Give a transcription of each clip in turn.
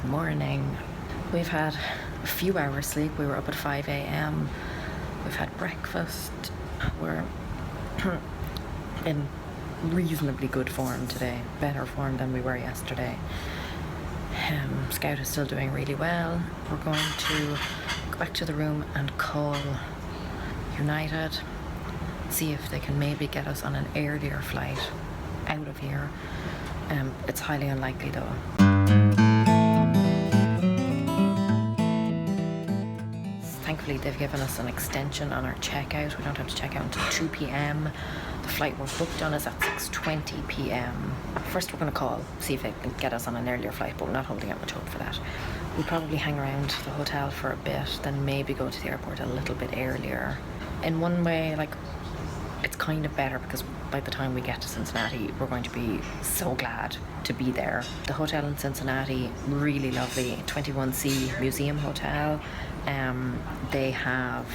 morning. We've had a few hours sleep. We were up at 5 a.m. We've had breakfast. We're in reasonably good form today, better form than we were yesterday. Scout is still doing really well. We're going to go back to the room and call United, see if they can maybe get us on an earlier flight out of here. It's highly unlikely though. Thankfully they've given us an extension on our checkout. We don't have to check out until 2 p.m. The flight we're booked on is at 6:20 p.m. First we're going to call, see if they can get us on an earlier flight, but we're not holding out much hope for that. We'll probably hang around the hotel for a bit, then maybe go to the airport a little bit earlier. In one way, like, it's kind of better because by the time we get to Cincinnati, we're going to be so glad to be there. The hotel in Cincinnati, really lovely, 21C Museum Hotel. They have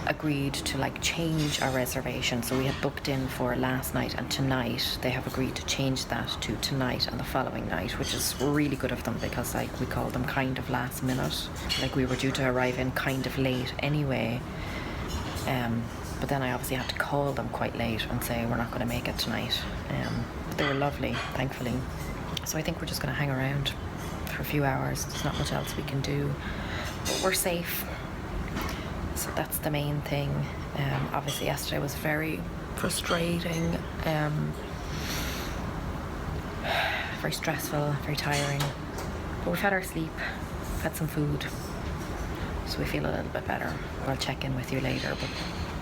agreed to change our reservation, so we had booked in for last night and tonight. They have agreed to change that to tonight and the following night, which is really good of them because we call them kind of last minute. We were due to arrive in kind of late anyway, but then I obviously had to call them quite late and say we're not going to make it tonight. But they were lovely, thankfully. So I think we're just going to hang around for a few hours. There's not much else we can do, but we're safe. So that's the main thing. Obviously yesterday was very frustrating, very stressful, very tiring. But we've had our sleep, had some food, so we feel a little bit better. I'll check in with you later, but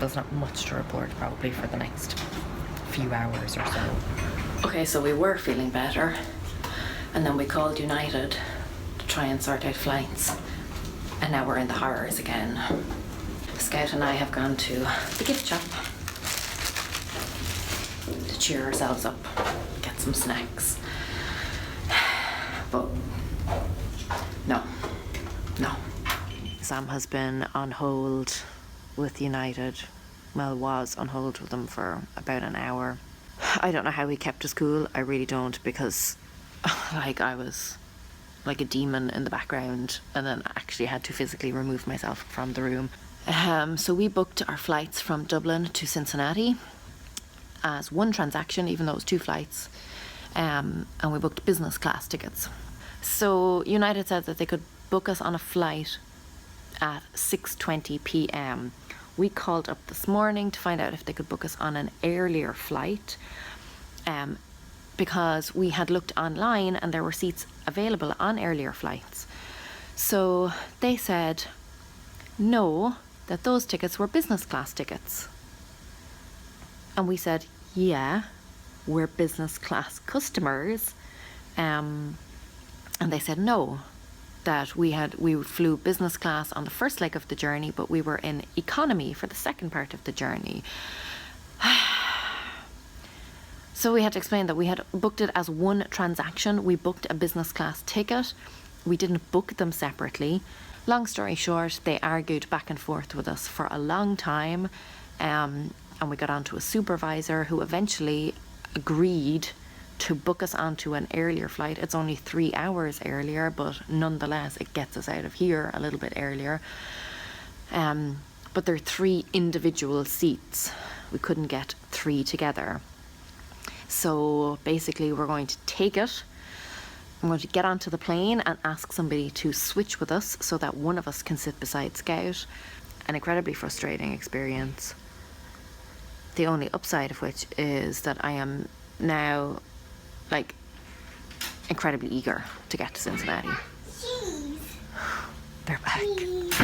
there's not much to report probably for the next few hours or so. Okay, so we were feeling better, and then we called United to try and sort out flights, and now we're in the horrors again. Scout and I have gone to the gift shop to cheer ourselves up, get some snacks. But no. Sam has been on hold with United. Well, was on hold with them for about an hour. I don't know how he kept his cool. I really don't, because I was like a demon in the background and then actually had to physically remove myself from the room. So we booked our flights from Dublin to Cincinnati as one transaction, even though it was two flights, and we booked business class tickets. So United said that they could book us on a flight at 6:20 p.m. We called up this morning to find out if they could book us on an earlier flight, because we had looked online and there were seats available on earlier flights. So they said no, that those tickets were business class tickets. And we said, yeah, we're business class customers. And they said no, that we flew business class on the first leg of the journey, but we were in economy for the second part of the journey. So we had to explain that we had booked it as one transaction. We booked a business class ticket. We didn't book them separately. Long story short, they argued back and forth with us for a long time, and we got onto a supervisor who eventually agreed to book us onto an earlier flight. It's only 3 hours earlier, but nonetheless it gets us out of here a little bit earlier. But there are 3 individual seats. We couldn't get 3 together. So basically we're going to take it. I'm going to get onto the plane and ask somebody to switch with us so that one of us can sit beside Scout. An incredibly frustrating experience. The only upside of which is that I am now incredibly eager to get to Cincinnati. Cheese. They're back. Cheese.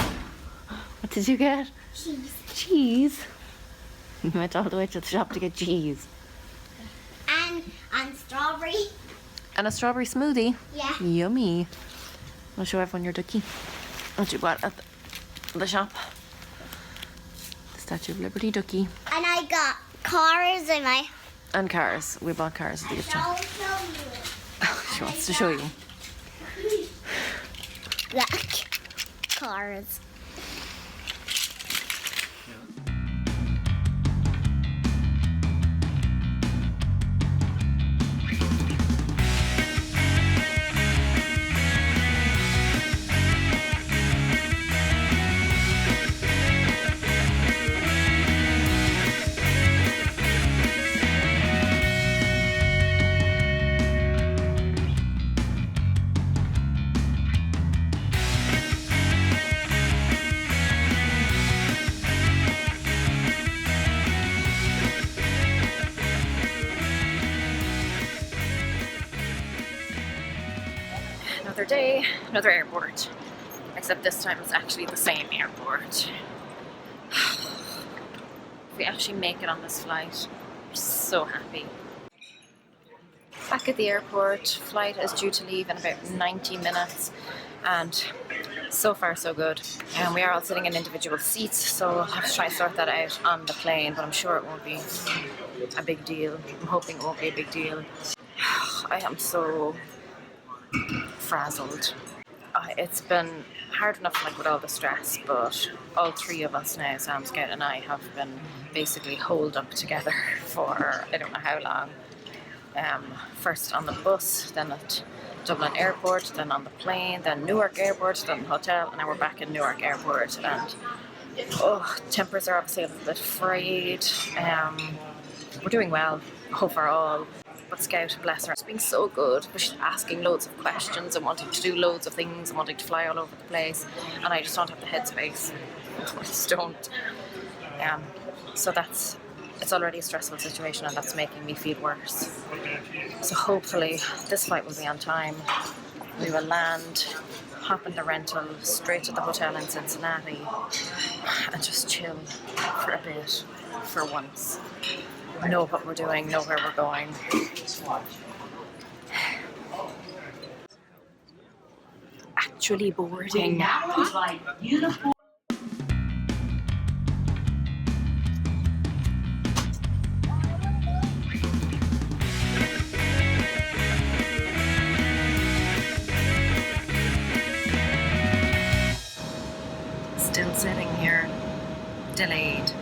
What did you get? Cheese. Cheese. You went all the way to the shop to get cheese. And strawberry. And a strawberry smoothie. Yeah. Yummy. I'll show everyone your ducky. What you bought at the shop. The Statue of Liberty ducky. And I got cars in my... And cars. We bought cars at the gift shop. I'll show you. She wants to show you. Look. Cars. Another day, another airport. Except this time it's actually the same airport. If we actually make it on this flight, we're so happy. Back at the airport, flight is due to leave in about 90 minutes, and so far so good. And we are all sitting in individual seats, so I'll have to try and sort that out on the plane, but I'm sure it won't be a big deal. I'm hoping it won't be a big deal. I am so frazzled. It's been hard enough like with all the stress, but all three of us now, Sam, Scout and I, have been basically holed up together for I don't know how long. First on the bus, then at Dublin Airport, then on the plane, then Newark Airport, then the hotel, and now we're back in Newark Airport. And tempers are obviously a little bit frayed. We're doing well overall. But Scout, bless her, it's been so good. But she's asking loads of questions and wanting to do loads of things and wanting to fly all over the place. And I just don't have the headspace. I just don't. So it's already a stressful situation, and that's making me feel worse. So hopefully this flight will be on time. We will land, hop in the rental, straight to the hotel in Cincinnati, and just chill for a bit, for once. Know what we're doing, know where we're going. Actually boarding. Still sitting here, delayed.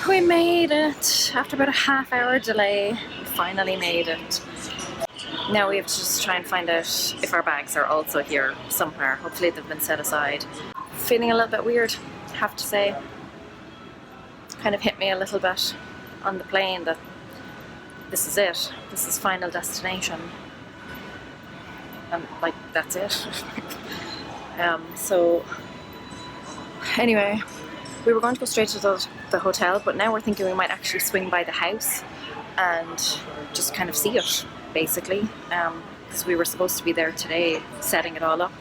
We made it after about a half-hour delay. We finally made it. Now we have to just try and find out if our bags are also here somewhere. Hopefully they've been set aside. Feeling a little bit weird, have to say. Kind of hit me a little bit on the plane that this is it. This is final destination. And like, that's it. So anyway, we were going to go straight to the hotel, but now we're thinking we might actually swing by the house and just kind of see it, basically, because we were supposed to be there today setting it all up.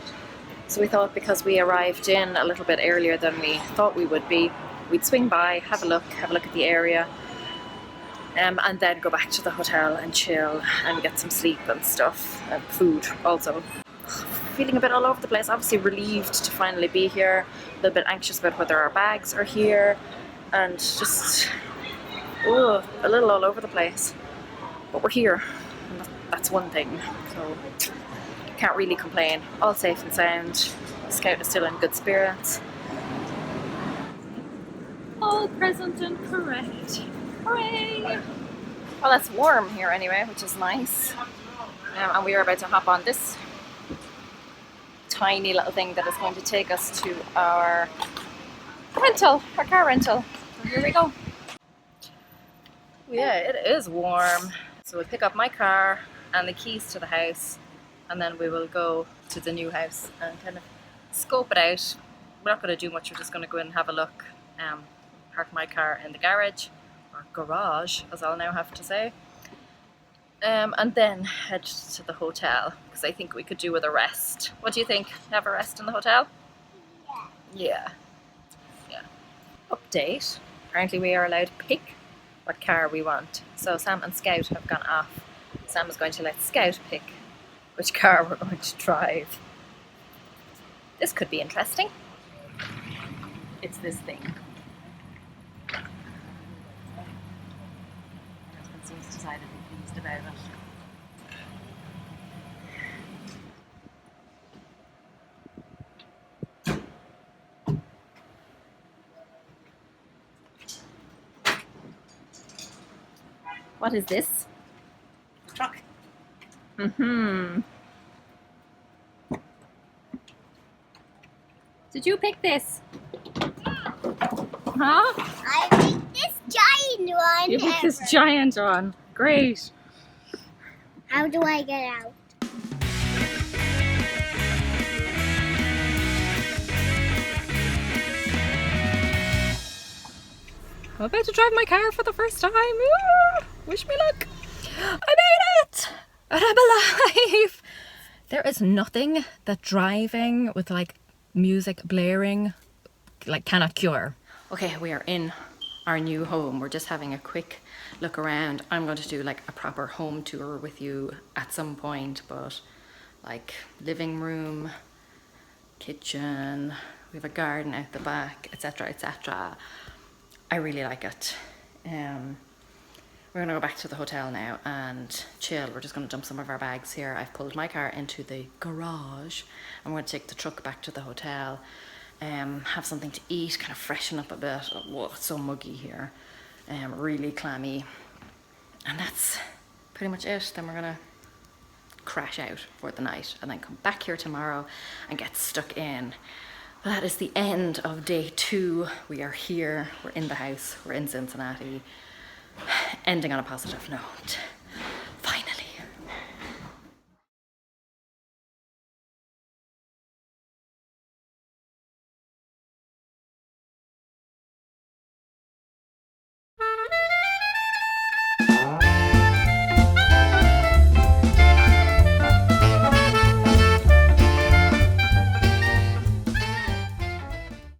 So we thought, because we arrived in a little bit earlier than we thought we would be, we'd swing by, have a look at the area, and then go back to the hotel and chill and get some sleep and stuff, and food also. Feeling a bit all over the place, obviously relieved to finally be here, a little bit anxious about whether our bags are here, and just a little all over the place. But we're here, and that's one thing, so can't really complain. All safe and sound. Scout is still in good spirits. All present and correct. Hooray! Well, it's warm here anyway, which is nice. And we are about to hop on this tiny little thing that is going to take us to our car rental. So here we go. Yeah, it is warm. So we'll pick up my car and the keys to the house, and then we will go to the new house and kind of scope it out. We're not going to do much, we're just going to go in and have a look. Park my car in the garage, or garage as I'll now have to say. And then head to the hotel, because I think we could do with a rest. What do you think? Have a rest in the hotel? Yeah. Update. Apparently we are allowed to pick what car we want. So Sam and Scout have gone off. Sam is going to let Scout pick which car we're going to drive. This could be interesting. It's this thing. My husband seems decidedly pleased about it. What is this? Truck. Mm-hmm. Did you pick this? Huh? I picked this giant one. You picked this ever. giant one. Great. How do I get out? I'm about to drive my car for the first time. Ooh, wish me luck. I made it! And I'm alive! There is nothing that driving with like music blaring like cannot cure. Okay, we are in our new home. We're just having a quick look around. I'm going to do like a proper home tour with you at some point, but like living room, kitchen, we have a garden out the back, etc, etc. I really like it. We're gonna go back to the hotel now and chill. We're just gonna dump some of our bags here. I've pulled my car into the garage. I'm gonna take the truck back to the hotel, have something to eat, kind of freshen up a bit. Whoa, it's so muggy here, really clammy. And that's pretty much it. Then we're gonna crash out for the night and then come back here tomorrow and get stuck in. That is the end of day 2. We are here, we're in the house, we're in Cincinnati, ending on a positive note.